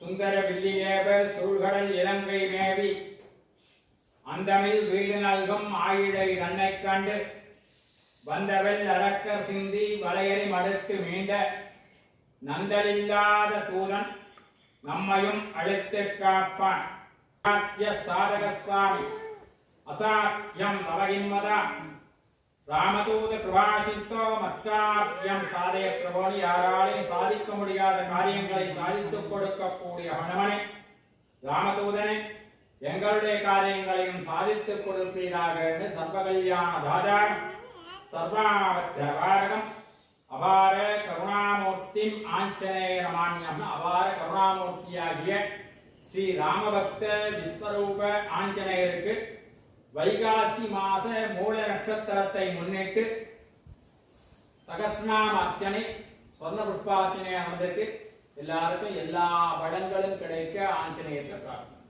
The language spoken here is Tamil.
சுந்தர வில்லியேவ சூழ்கடல் இலங்கை மேவி அந்தமில் வீடு நல்கும் ஆயிழை தன்னை கண்டு வந்தவெல் அரக்கர் சிந்தி வளையறி மடுத்து மீண்ட நந்தலில்லாத தூதன் நம்மையும் அழைத்து காப்பான். சாதக சுவாமி அசாத்தியம் நவகின்மதா ராமதூத கிருபாசித்தோ மத்தாபியம் சாதய பிரபோனி. யாராலையும் சாதிக்க முடியாத காரியங்களை சாதித்துக் கொடுக்கக்கூடிய ஹனுமனே, ராமதூதனே, எங்களுடைய காரியங்களையும் சாதித்துக் கொடுப்பீராக என்று சர்வகல்யாண தாதாரம் சர்வாவத்யகாரகம் அபார கருணாமூர்த்தி ஆஞ்சநேய மான்யம். அபார கருணாமூர்த்தியாகிய ஸ்ரீ ராமபக்த விஸ்வரூப ஆஞ்சநேயருக்கு வைகாசி மாச மூல நட்சத்திரத்தை முன்னிட்டு சகஸ்நாம அர்ச்சனை சொர்ண புஷ்பார்ச்சனை நடந்திருக்கு. எல்லாருக்கும் எல்லா பலன்களும் கிடைக்க ஆஞ்சநேயத்தை பிரார்த்தனை.